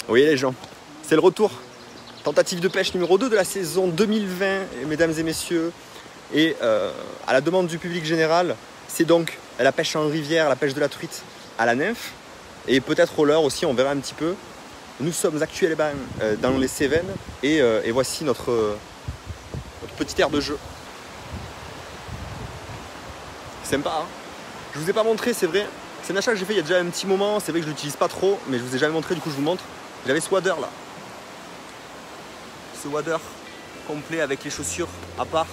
Oui les gens, c'est le retour. Tentative de pêche numéro 2 de la saison 2020, mesdames et messieurs. Et à la demande du public général, c'est donc la pêche en rivière, la pêche de la truite à la nymphe. Et peut-être au leurre aussi, on verra un petit peu. Nous sommes actuellement dans les Cévennes et voici notre petite aire de jeu. Sympa, hein. Je vous ai pas montré, c'est vrai. C'est un achat que j'ai fait il y a déjà un petit moment. C'est vrai que je l'utilise pas trop, mais je vous ai jamais montré, du coup je vous montre. J'avais ce wader là. Ce wader complet avec les chaussures à part.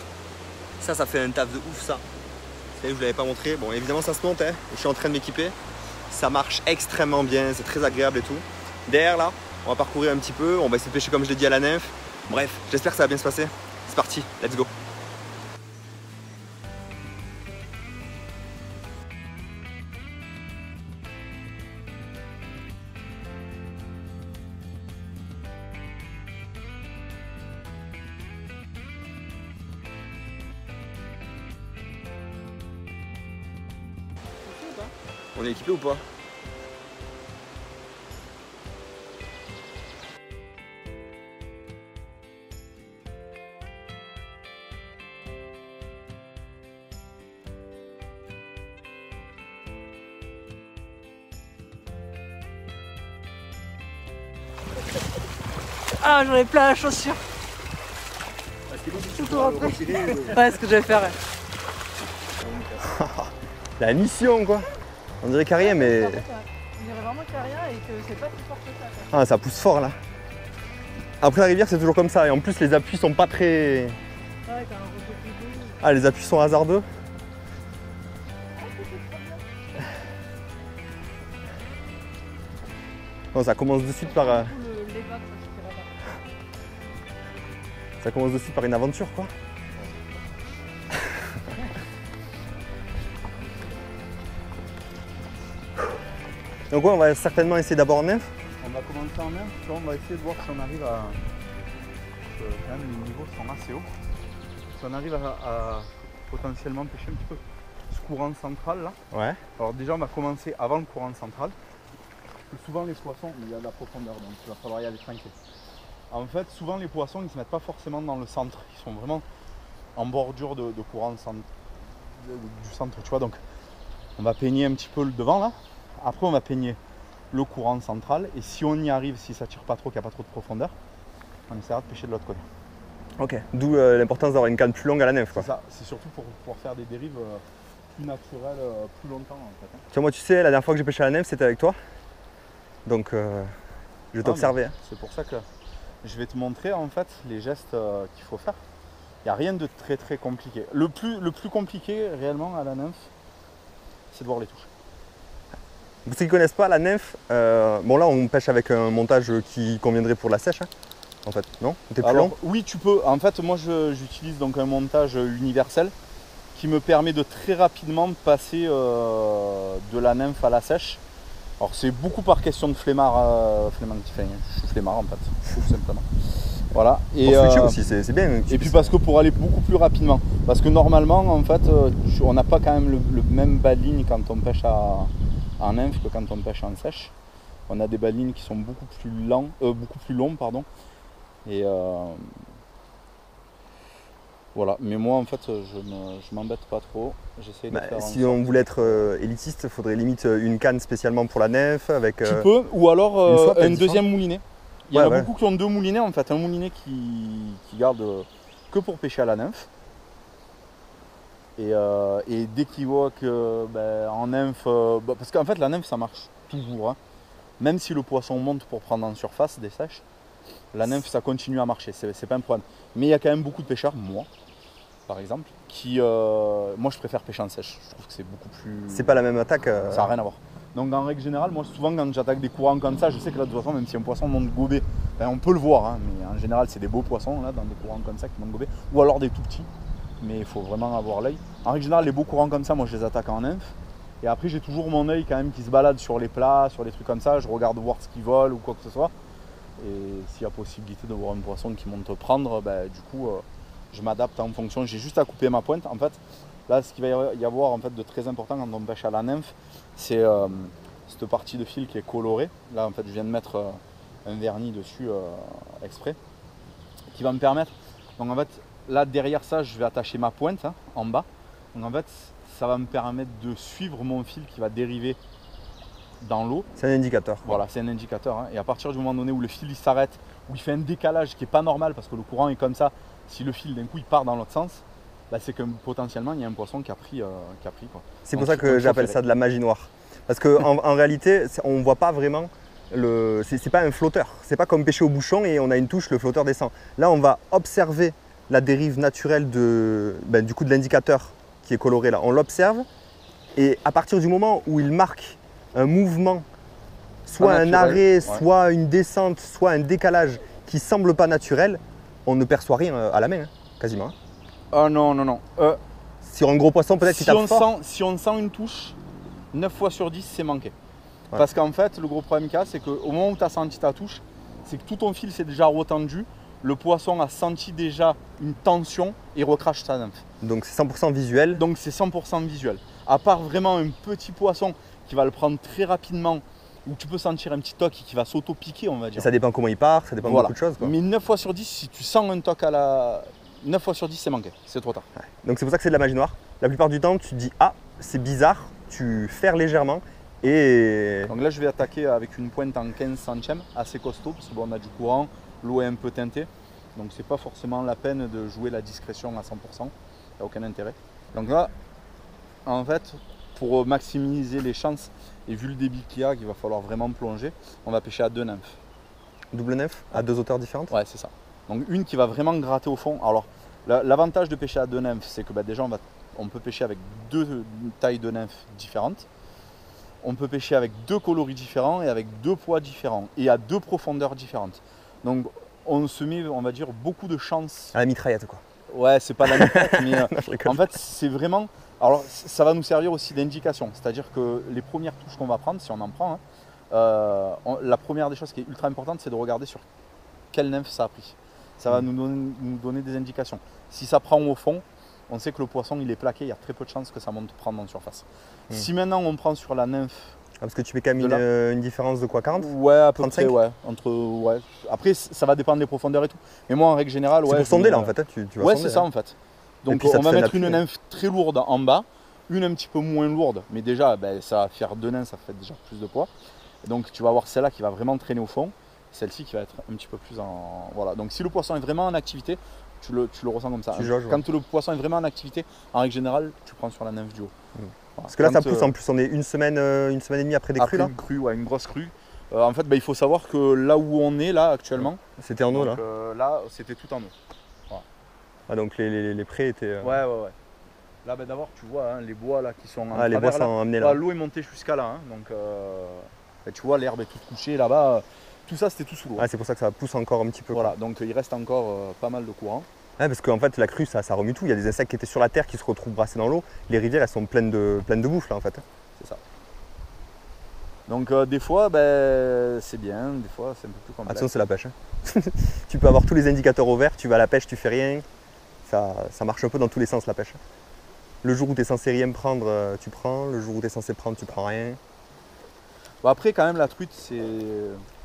Ça fait un taf de ouf ça. Vous savez, je vous l'avais pas montré. Bon, évidemment ça se monte, hein. Je suis en train de m'équiper. Ça marche extrêmement bien, c'est très agréable et tout. Derrière là, on va parcourir un petit peu. On va essayer de pêcher comme je l'ai dit à la nymphe. Bref, j'espère que ça va bien se passer. C'est parti, let's go. On est équipé ou pas? Ah, j'en ai plein la chaussure. Ouais, ce que je vais faire. La mission quoi. On dirait qu'il n'y a rien mais... On dirait vraiment qu'il n'y a rien et que c'est pas si fort que ça. Ah, ça pousse fort là. Après la rivière c'est toujours comme ça et en plus les appuis sont pas très... Ouais, t'as un retour plus doux. Ah, les appuis sont hasardeux. Non, ça commence de suite par... Ça commence de suite par une aventure quoi. Donc ouais, on va certainement essayer d'abord en nymphe. On va commencer en nymphe, on va essayer de voir si on arrive à... quand même les niveaux sont assez hauts. Si on arrive à potentiellement pêcher un petit peu ce courant central là. Ouais. Alors déjà on va commencer avant le courant central. Parce que souvent les poissons, il y a de la profondeur donc il va falloir y aller tranquille. En fait souvent les poissons ils ne se mettent pas forcément dans le centre, ils sont vraiment en bordure de courant du centre, tu vois. Donc on va peigner un petit peu le devant là. Après on va peigner le courant central et si on y arrive, si ça tire pas trop, qu'il n'y a pas trop de profondeur, on essaiera de pêcher de l'autre côté. Ok, d'où l'importance d'avoir une canne plus longue à la nymphe quoi. C'est ça, c'est surtout pour pouvoir faire des dérives plus naturelles, plus longtemps en fait. Tiens, moi tu sais, la dernière fois que j'ai pêché à la nymphe c'était avec toi. Donc je vais t'observer. C'est pour ça que je vais te montrer en fait les gestes qu'il faut faire. Il n'y a rien de très très compliqué. Le plus compliqué réellement à la nymphe, c'est de voir les touches. Pour ceux qui ne connaissent pas la nymphe, bon là on pêche avec un montage qui conviendrait pour la sèche, hein, en fait, non? T'es plus long? Oui, tu peux. En fait, moi j'utilise donc un montage universel qui me permet de très rapidement passer de la nymphe à la sèche. Alors c'est beaucoup par question de flemmard, je suis flemmard en fait, tout simplement. Voilà. Et pour switcher aussi, c'est bien. Et puis parce que pour aller beaucoup plus rapidement. Parce que normalement, en fait, on n'a pas quand même le même bas de ligne quand on pêche en nymphe que quand on pêche en sèche. On a des bas de ligne qui sont beaucoup plus longs, pardon. Et voilà. Mais moi, en fait, je m'embête pas trop. J'essaie de faire si on voulait être élitiste, il faudrait limite une canne spécialement pour la nymphe avec. Tu peux, ou alors un deuxième moulinet. Il y en a beaucoup qui ont deux moulinets en fait. Un moulinet qui garde que pour pêcher à la nymphe. Et dès qu'il voit que en nymphe, parce qu'en fait la nymphe ça marche toujours, hein. Même si le poisson monte pour prendre en surface des sèches, la nymphe ça continue à marcher, c'est pas un problème. Mais il y a quand même beaucoup de pêcheurs, moi par exemple, qui moi je préfère pêcher en sèche. Je trouve que c'est beaucoup plus. C'est pas la même attaque. Ça n'a rien à voir. Donc en règle générale, moi souvent quand j'attaque des courants comme ça, je sais que là de toute façon, même si un poisson monte gobé, on peut le voir, hein, mais en général c'est des beaux poissons là dans des courants comme ça qui montent gobé, ou alors des tout petits. Mais il faut vraiment avoir l'œil. En règle générale, les beaux courants comme ça, moi je les attaque en nymphe. Et après j'ai toujours mon œil quand même qui se balade sur les plats, sur les trucs comme ça, je regarde voir ce qui vole ou quoi que ce soit. Et s'il y a possibilité de voir un poisson qui monte prendre, du coup je m'adapte en fonction, j'ai juste à couper ma pointe. En fait, là ce qu'il va y avoir en fait, de très important quand on pêche à la nymphe, c'est cette partie de fil qui est colorée. Là en fait je viens de mettre un vernis dessus exprès, qui va me permettre, donc en fait là derrière ça je vais attacher ma pointe hein, en bas, donc en fait ça va me permettre de suivre mon fil qui va dériver dans l'eau. C'est un indicateur. Voilà, c'est un indicateur hein. Et à partir du moment donné où le fil il s'arrête, où il fait un décalage qui n'est pas normal parce que le courant est comme ça, si le fil d'un coup il part dans l'autre sens, bah, c'est que potentiellement il y a un poisson qui a pris quoi. C'est pour ça que j'appelle ça de la magie noire. Parce qu'en réalité, on ne voit pas vraiment, c'est pas un flotteur. C'est pas comme pêcher au bouchon et on a une touche, le flotteur descend. Là, on va observer la dérive naturelle du coup de l'indicateur qui est coloré là. On l'observe et à partir du moment où il marque un mouvement, soit un arrêt, soit une descente, soit un décalage qui ne semble pas naturel, on ne perçoit rien à la main, hein, quasiment. Hein. Ah non, non, non. Sur un gros poisson, peut-être si on sent une touche, 9 fois sur 10, c'est manqué. Ouais. Parce qu'en fait, le gros problème qu'il y a, c'est qu'au moment où tu as senti ta touche, c'est que tout ton fil s'est déjà retendu, le poisson a senti déjà une tension et recrache sa nymphe. Donc c'est 100% visuel. Donc c'est 100% visuel. À part vraiment un petit poisson qui va le prendre très rapidement, où tu peux sentir un petit toc qui va s'auto-piquer, on va dire. Et ça dépend comment il part, ça dépend de beaucoup de choses. Quoi. Mais 9 fois sur 10, si tu sens un toc à la... 9 fois sur 10, c'est manqué, c'est trop tard. Ouais. Donc c'est pour ça que c'est de la magie noire. La plupart du temps, tu te dis « Ah, c'est bizarre », tu ferres légèrement et... Donc là, je vais attaquer avec une pointe en 15 centièmes, assez costaud, parce que bon, on a du courant, l'eau est un peu teintée. Donc c'est pas forcément la peine de jouer la discrétion à 100%, il n'y a aucun intérêt. Donc là, en fait, pour maximiser les chances, et vu le débit qu'il y a, qu'il va falloir vraiment plonger, on va pêcher à 2 nymphes. Double nymphe à 2 hauteurs différentes? Ouais, c'est ça. Donc une qui va vraiment gratter au fond. Alors l'avantage de pêcher à 2 nymphes, c'est que déjà on peut pêcher avec 2 tailles de nymphes différentes. On peut pêcher avec 2 coloris différents et avec 2 poids différents et à 2 profondeurs différentes. Donc on se met, on va dire, beaucoup de chance. À la mitraillette quoi. Ouais, c'est pas la mitraillette, mais en fait c'est vraiment... Alors ça va nous servir aussi d'indication. C'est-à-dire que les premières touches qu'on va prendre, si on en prend, hein, la première des choses qui est ultra importante, c'est de regarder sur quelle nymphe ça a pris. Ça va nous donner des indications. Si ça prend au fond, on sait que le poisson il est plaqué, il y a très peu de chances que ça monte prendre en surface. Si maintenant on prend sur la nymphe... Parce que tu fais quand même une différence de quoi, 40? Ouais, à peu près, ouais. Ouais. Après, ça va dépendre des profondeurs et tout. Mais moi, en règle générale, ouais. C'est pour sonder là en fait, hein. tu vas ouais, sonder, c'est ça hein. en fait. Donc on va mettre une nymphe très lourde en bas, une un petit peu moins lourde, mais déjà, ça va faire 2 nains, ça fait déjà plus de poids. Donc tu vas avoir celle-là qui va vraiment traîner au fond. Celle-ci qui va être un petit peu plus en... Voilà, donc si le poisson est vraiment en activité, tu le ressens comme ça. Quand le poisson est vraiment en activité, en règle générale, tu prends sur la nymphe du haut. Voilà. Parce que là, ça pousse en plus, on est une semaine et demie après des crues là. Une crue, ouais, une grosse crue. En fait, il faut savoir que là où on est là actuellement... C'était en eau là. Là, c'était tout en eau. Voilà. Ah, donc les prés étaient... Ouais. Là, d'abord, tu vois, hein, les bois là qui sont en les bois sont amenés là. L'eau est montée jusqu'à là, hein, donc tu vois, l'herbe est toute couchée là-bas. Tout ça, c'était tout sous l'eau. Ah, c'est pour ça que ça pousse encore un petit peu. Voilà, quoi. donc il reste encore pas mal de courant. Ouais, parce qu'en fait, la crue, ça remue tout. Il y a des insectes qui étaient sur la terre qui se retrouvent brassés dans l'eau. Les rivières, elles sont pleines de bouffe là en fait. C'est ça. Donc des fois, c'est bien, des fois c'est un peu plus complexe. Attention, c'est la pêche. Hein. Tu peux avoir tous les indicateurs au vert, tu vas à la pêche, tu fais rien. Ça marche un peu dans tous les sens la pêche. Le jour où tu es censé rien prendre, tu prends. Le jour où tu es censé prendre, tu prends rien. Bon, après, quand même, la truite, c'est... Ouais,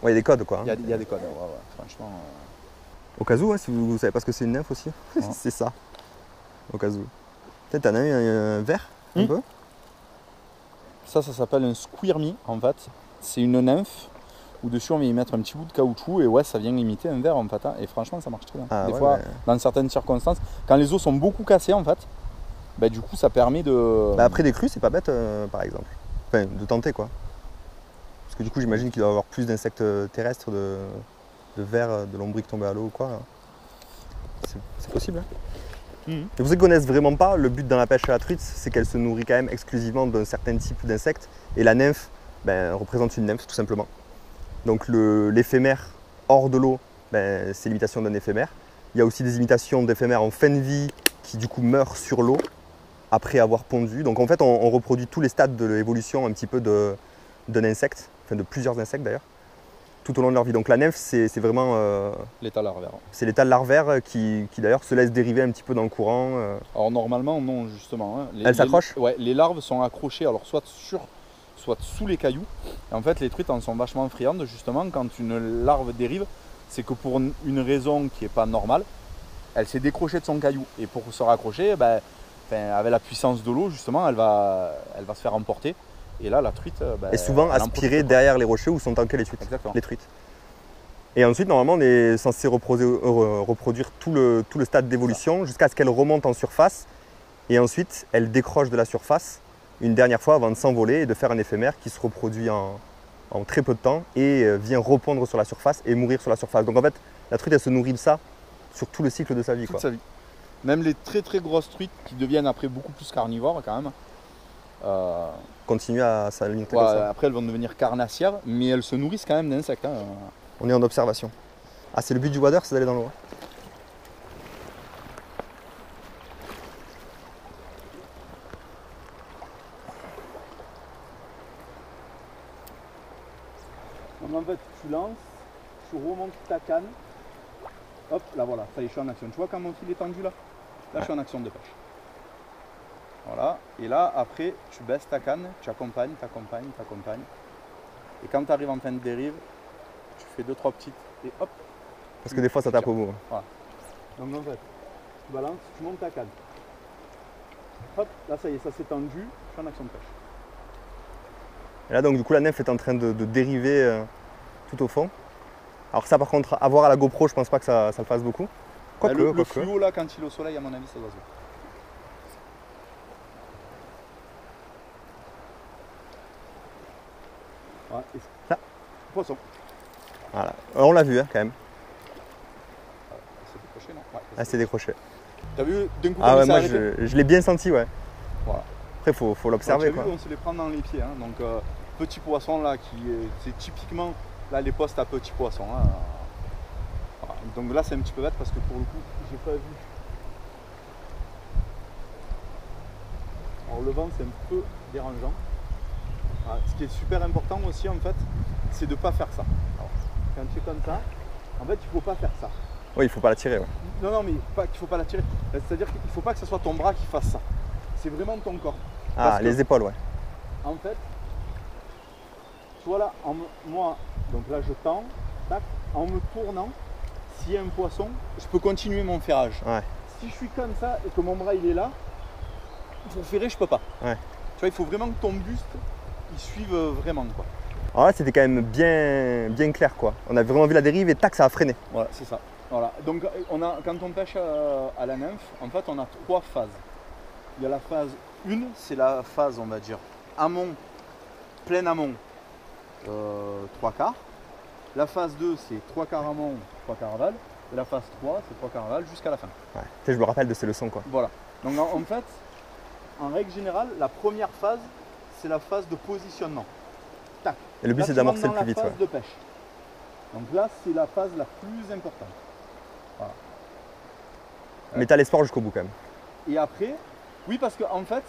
il y a des codes quoi. Il y a des codes, ouais, franchement. Au cas où, hein, si vous savez pas ce que c'est une nymphe aussi, c'est ça. Au cas où. Peut-être t'en as un vert un peu. Ça s'appelle un squirmy en fait. C'est une nymphe où dessus on vient y mettre un petit bout de caoutchouc et ouais, ça vient imiter un verre en fait. Hein. Et franchement, ça marche très bien. Des fois, dans certaines circonstances, quand les os sont beaucoup cassés en fait, du coup, ça permet de... après des crues, c'est pas bête par exemple. Enfin, de tenter quoi. Parce que du coup, j'imagine qu'il doit y avoir plus d'insectes terrestres, de vers, de lombriques tombées à l'eau ou quoi. C'est possible. Hein. Et pour ceux qui ne connaissent vraiment pas, le but dans la pêche à la truite, c'est qu'elle se nourrit quand même exclusivement d'un certain type d'insectes. Et la nymphe représente une nymphe tout simplement. Donc l'éphémère hors de l'eau, c'est l'imitation d'un éphémère. Il y a aussi des imitations d'éphémères en fin de vie qui du coup meurent sur l'eau après avoir pondu. Donc en fait, on reproduit tous les stades de l'évolution un petit peu d'un insecte, enfin de plusieurs insectes d'ailleurs, tout au long de leur vie. Donc la nymphe, c'est vraiment... l'état larvaire. C'est l'état larvaire qui d'ailleurs se laisse dériver un petit peu dans le courant. Alors normalement, non, justement. Hein. Elle s'accroche ? Ouais, les larves sont accrochées, alors soit soit sous les cailloux. Et en fait, les truites en sont vachement friandes, justement, quand une larve dérive, c'est que pour une raison qui n'est pas normale, elle s'est décrochée de son caillou. Et pour se raccrocher, ben, avec la puissance de l'eau, justement, elle va se faire emporter. Et là, la truite. Ben, et souvent aspirée derrière les rochers où sont ancrées les truites. Exactement. Les truites. Et ensuite, normalement, on est censé reproduire tout le stade d'évolution jusqu'à ce qu'elle remonte en surface. Et ensuite, elle décroche de la surface une dernière fois avant de s'envoler et de faire un éphémère qui se reproduit en très peu de temps et vient repondre sur la surface et mourir sur la surface. Donc en fait, la truite, elle se nourrit de ça sur tout le cycle de sa vie. Toute sa vie. Même les très très grosses truites qui deviennent après beaucoup plus carnivores quand même. Continuent à s'alimenter Ouais, comme ça. après, elles vont devenir carnassières, mais elles se nourrissent quand même d'insectes. Hein. On est en observation. Ah, c'est le but du wader, c'est d'aller dans l'eau. Donc en fait, tu lances, tu remontes ta canne. Hop, là voilà, ça y est, je suis en action. Tu vois quand mon fil est tendu là? Là, je suis en action de pêche. Voilà, et là, après, tu baisses ta canne, tu accompagnes, t'accompagnes, t'accompagnes. Et quand tu arrives en fin de dérive, tu fais 2-3 petites et hop. Parce que des fois, ça tape au bout. Voilà. Donc en fait, tu balances, tu montes ta canne. Hop, là ça y est, ça s'est tendu, je suis en action de pêche. Et là, donc, du coup, la nymphe est en train de dériver tout au fond. Alors ça, par contre, à voir à la GoPro, je pense pas que ça le fasse beaucoup. Quoique, le fluo, là, quand il est au soleil, à mon avis, ça doit se voir. Voilà, là. Poisson. Voilà. Alors, on l'a vu, hein, quand même. C'est décroché, non? Ouais, Ah, c'est décroché. T'as vu d'un coup Ah ouais, ça moi, arrêté. je l'ai bien senti, ouais. Voilà. Après, faut l'observer, Vu, quoi. on se les prend dans les pieds. Hein. Donc, petit poisson, là, c'est typiquement, là, les postes à petits poissons. Hein. Voilà. Donc là, c'est un petit peu bête parce que pour le coup, j'ai pas vu. Alors, le vent, c'est un peu dérangeant. Voilà. Ce qui est super important aussi, en fait, c'est de ne pas faire ça. Alors, quand tu es comme ça, en fait, il ne faut pas faire ça. Oui, il faut pas la tirer, ouais. Non, mais qu'il ne faut pas la tirer. C'est-à-dire qu'il ne faut pas que ce soit ton bras qui fasse ça. C'est vraiment ton corps. Ah, Parce les que, épaules, ouais. en fait, tu vois là, moi, donc là je tends, tac, en me tournant, s'il y a un poisson, je peux continuer mon ferrage. Ouais. Si je suis comme ça et que mon bras il est là, pour ferrer, je peux pas. Ouais. Tu vois, il faut vraiment que ton buste, il suive vraiment, quoi. Alors là, c'était quand même bien clair, quoi. On a vraiment vu la dérive et tac, ça a freiné. Voilà, c'est ça. Voilà. Donc quand on pêche à la nymphe, en fait on a 3 phases. Il y a la phase 1, c'est la phase, on va dire, amont, plein amont, 3 quarts. La phase 2, c'est 3 quarts amont, 3 quarts aval. Et la phase 3, c'est 3 quarts aval jusqu'à la fin. Ouais. Tu sais, je me rappelle de ces leçons, quoi. Voilà. Donc en fait, en règle générale, la première phase, c'est la phase de positionnement. Tac. Et le but, Là, c'est tu d'amorcer rentres le plus vite, dans la ouais. phase de pêche. Donc là, c'est la phase la plus importante. Voilà. Mais t'as l'espoir jusqu'au bout, quand même. Et après, oui, parce qu'en fait,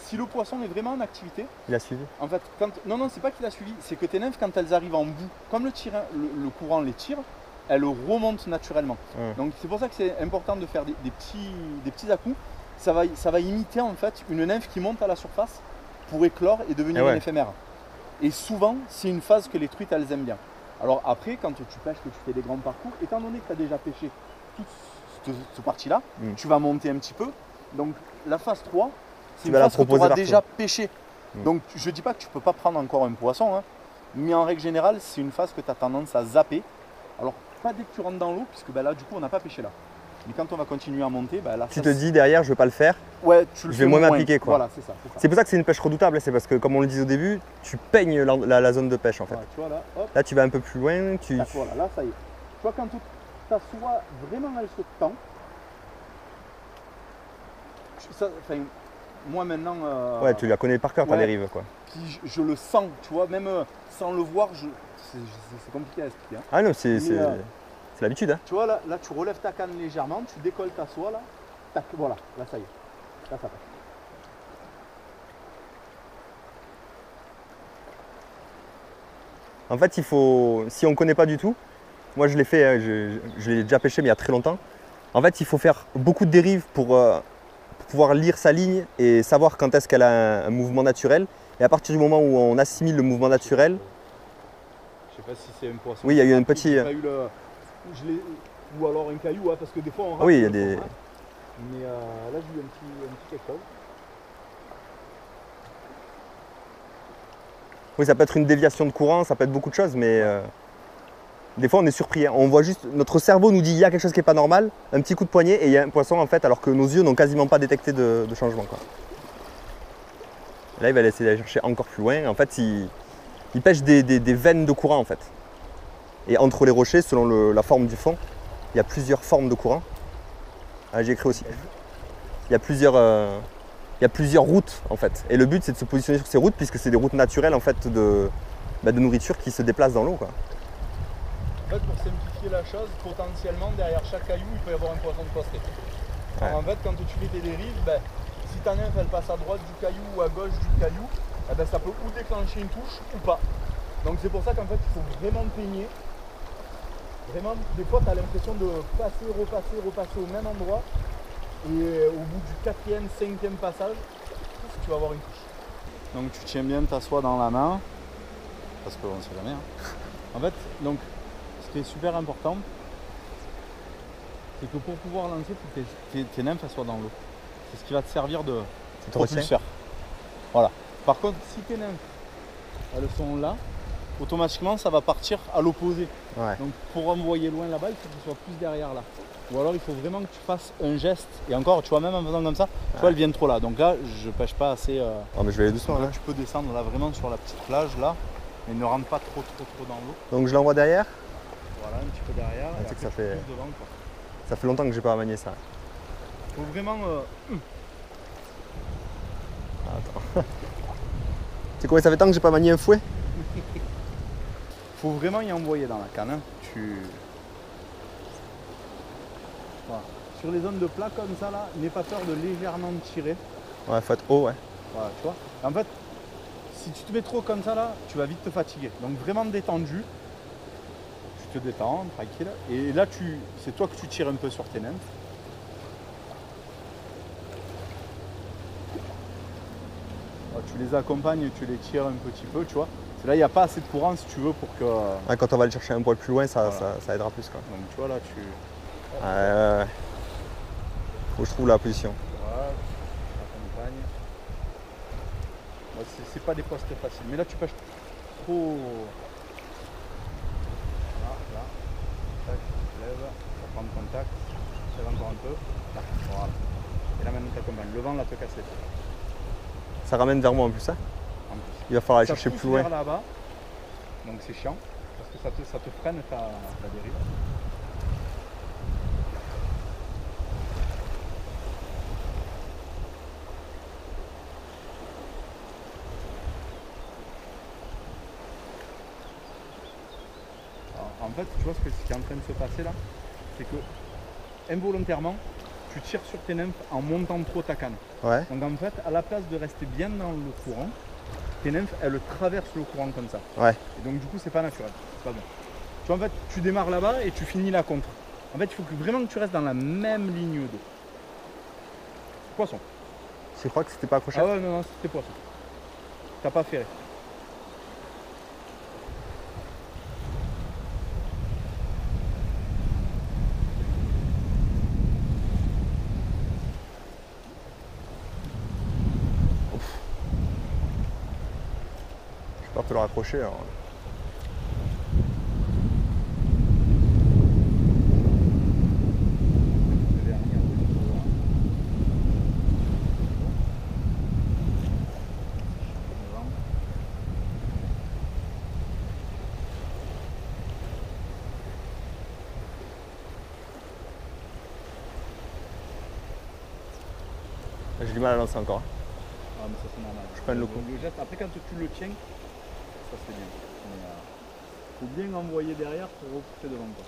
si le poisson est vraiment en activité, Il a suivi. en fait, non, c'est pas qu'il a suivi, c'est que tes nymphes, quand elles arrivent en bout, comme le courant les tire, elles remontent naturellement. Ouais. Donc c'est pour ça que c'est important de faire des petits à-coups. Ça va imiter en fait une nymphe qui monte à la surface pour éclore et devenir ouais. un éphémère. Et souvent, c'est une phase que les truites, elles aiment bien. Alors après, quand tu pêches, que tu fais des grands parcours, étant donné que tu as déjà pêché toute cette partie-là, tu vas monter un petit peu. Donc la phase 3, c'est une phase que tu auras déjà pêché. Donc je ne dis pas que tu ne peux pas prendre encore un poisson, hein, mais en règle générale, c'est une phase que tu as tendance à zapper. Alors pas dès que tu rentres dans l'eau, puisque ben là du coup on n'a pas pêché là. Mais quand on va continuer à monter, ben là, Tu te dis derrière, je ne vais pas le faire. Ouais, tu le je fais vais moins m'appliquer, quoi. Voilà, c'est ça. C'est pour ça que c'est une pêche redoutable, c'est parce que comme on le disait au début, tu peignes la zone de pêche en fait. Voilà, tu vois, là, hop, là tu vas un peu plus loin, voilà, là ça y est. Tu vois, quand ta soie vraiment elle se tend, moi maintenant. Ouais, tu la connais par cœur, ta dérive, quoi. Puis je le sens, tu vois, même sans le voir, c'est compliqué à expliquer. Hein. Ah non, c'est l'habitude. Hein. Tu vois, là, tu relèves ta canne légèrement, tu décolles ta soie, là, tac, voilà, là ça y est. Là ça passe. En fait, il faut, si on ne connaît pas du tout, moi je l'ai fait, hein, je l'ai déjà pêché mais il y a très longtemps. En fait, il faut faire beaucoup de dérives pour pouvoir lire sa ligne et savoir quand est-ce qu'elle a un mouvement naturel Et à partir du moment où on assimile le mouvement naturel, Je sais pas si c'est un poisson. oui, il y a eu un petit. J'ai pas eu le- Ou alors un caillou, hein, parce que des fois on rate Oui, il y a le des. fond, hein. Mais là j'ai eu un petit quelque chose. Oui, ça peut être une déviation de courant, ça peut être beaucoup de choses, mais des fois on est surpris. Hein. On voit juste, notre cerveau nous dit il y a quelque chose qui n'est pas normal, un petit coup de poignet et il y a un poisson en fait, alors que nos yeux n'ont quasiment pas détecté de changement. Quoi. Là, il va essayer d'aller chercher encore plus loin. En fait, il pêche des veines de courant en fait. Et entre les rochers, selon la forme du fond, il y a plusieurs formes de courant. Ah, j'ai écrit aussi. Il y a plusieurs routes en fait. Et le but c'est de se positionner sur ces routes puisque c'est des routes naturelles en fait de nourriture qui se déplacent dans l'eau. Quoi. En fait, pour simplifier la chose, potentiellement derrière chaque caillou il peut y avoir un poisson de posté. Alors en fait, quand tu fais tes dérives, si ta nymphe elle passe à droite du caillou ou à gauche du caillou, ça peut ou déclencher une touche ou pas. Donc c'est pour ça qu'en fait il faut vraiment peigner. Vraiment, des fois tu as l'impression de repasser au même endroit. Et au bout du 4e, 5e passage, tu vas avoir une touche. Donc tu tiens bien ta soie dans la main, parce qu'on ne sait jamais. Hein. En fait, donc, ce qui est super important, c'est que pour pouvoir lancer, il faut que tes nymphes soient dans l'eau. C'est ce qui va te servir de propulseur. Voilà. Par contre, si tes nymphes elles sont là, automatiquement ça va partir à l'opposé. Ouais. Donc pour envoyer loin là-bas, il faut que tu sois plus derrière là. Ou alors il faut vraiment que tu fasses un geste. Et encore, tu vois, même en faisant comme ça, tu vois, elles viennent trop là. Donc là, je pêche pas assez. Oh, mais je vais aller doucement là. Tu peux descendre là vraiment sur la petite plage là, mais ne rentre pas trop dans l'eau. Donc je l'envoie derrière. Voilà, un petit peu derrière. Ah, Et que ça après, fait... plus devant, quoi. Ça fait longtemps que j'ai pas manié ça. Faut vraiment. Attends. Tu sais combien ça fait temps que j'ai pas manié un fouet? Faut vraiment y envoyer dans la canne. Hein. Voilà. Sur les zones de plat comme ça là, n'aie pas peur de légèrement tirer. Ouais, faut être haut, ouais. Voilà, tu vois. En fait, si tu te mets trop comme ça là, tu vas vite te fatiguer. Donc vraiment détendu. Tu te détends, tranquille. Et là, c'est toi que tu tires un peu sur tes nymphes. Tu les accompagnes, tu les tires un petit peu, tu vois. Là, il n'y a pas assez de courant si tu veux pour que... Ouais, quand on va le chercher un poil plus loin, ça aidera plus. Quoi. Donc tu vois là, Ouais. Faut que je trouve la position. Voilà, tu accompagnes. Bon, c'est pas des postes faciles, mais là tu pêches trop... Là. Tac, tu lèves, tu vas prendre contact, tu lèves encore un peu. Là, voilà. Et là maintenant tu accompagnes. Le vent là te casse les pieds. Ça ramène vers moi en plus, hein. Il va falloir aller chercher plus loin. Là-bas, donc c'est chiant, parce que ça te freine ta dérive. Alors, en fait, tu vois ce qui est en train de se passer là, c'est que involontairement, tu tires sur tes nymphes en montant trop ta canne. Ouais. Donc en fait, à la place de rester bien dans le courant, tes nymphes, elles traversent le courant comme ça. Ouais. Et donc du coup, c'est pas naturel, c'est pas bon. Tu vois, en fait, tu démarres là-bas et tu finis la contre. En fait, il faut vraiment que tu restes dans la même ligne d'eau. Poisson. Je crois que c'était pas accroché. Ah ouais, non, c'était poisson. T'as pas ferré. Je peux le raccrocher. Alors. J'ai du mal à lancer encore. Ah mais ça c'est normal. Je prends le coup. Le geste, après quand tu le tiens, ça c'est bien. Il faut bien envoyer derrière pour repousser devant toi.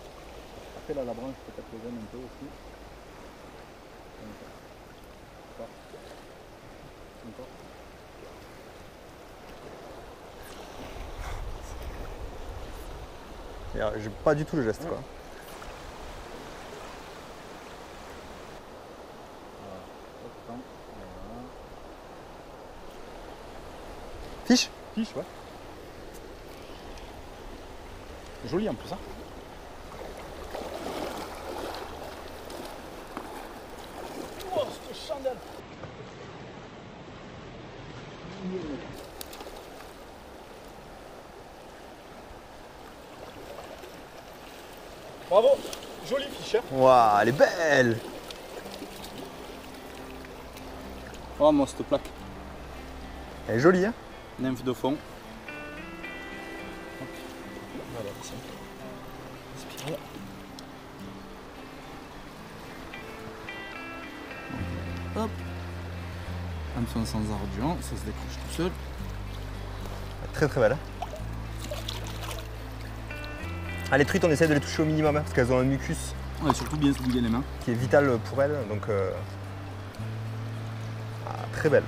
Après là la branche peut-être le gêne un peu aussi. Encore. J'ai pas du tout le geste, quoi. Fiche? Fiche, ouais. Joli en plus, hein. Oh, cette chandelle! Bravo! Jolie fiche, hein. Waouh, elle est belle! Oh, moi, cette plaque. Elle est jolie, hein? Nymphe de fond. Voilà, c'est spirale. Hop. Hameçon sans argent, ça se décroche tout seul. Très très belle. Ah, les truites, on essaie de les toucher au minimum hein, parce qu'elles ont un mucus Ouais, surtout bien se bouiller les mains. qui est vital pour elles. Donc, très belle.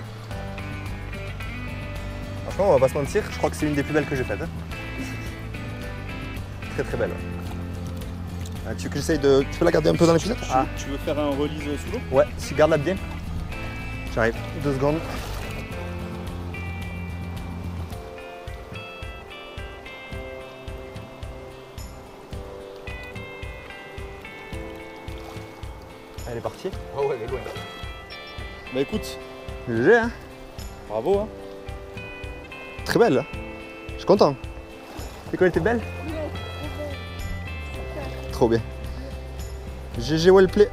Franchement, on va pas se mentir, je crois que c'est une des plus belles que j'ai faites. Hein. Très très belle. Ah, tu veux que j'essaye de. Tu peux la garder un peu dans les chaussettes? Ah, Tu veux faire un release sous l'eau? ouais, si garde-la bien. J'arrive. 2 secondes. Elle est partie. Ah ouais, elle est loin. Bah écoute, Léger, hein? bravo, hein. Très belle. Hein. Je suis content. Et quoi, elle était belle? Trop bien. GG well play.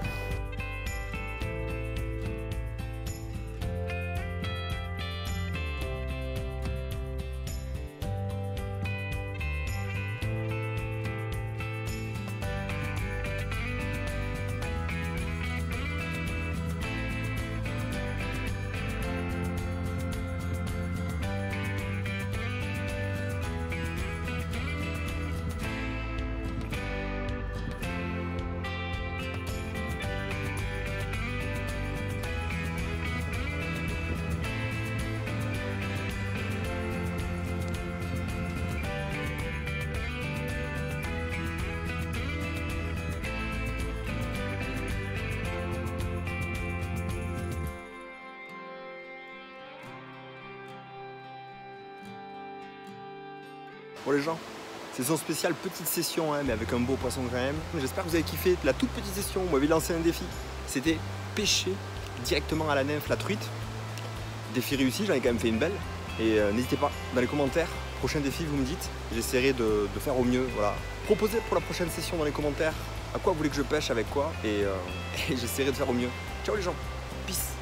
Bon les gens, saison spéciale, petite session, hein, mais avec un beau poisson quand même. J'espère que vous avez kiffé la toute petite session. Vous m'avez lancé un défi. C'était pêcher directement à la nymphe la truite. Défi réussi, j'en ai quand même fait une belle. Et n'hésitez pas, dans les commentaires, prochain défi, vous me dites. J'essaierai de faire au mieux. Voilà. Proposez pour la prochaine session dans les commentaires à quoi vous voulez que je pêche, avec quoi. Et j'essaierai de faire au mieux. Ciao les gens, peace.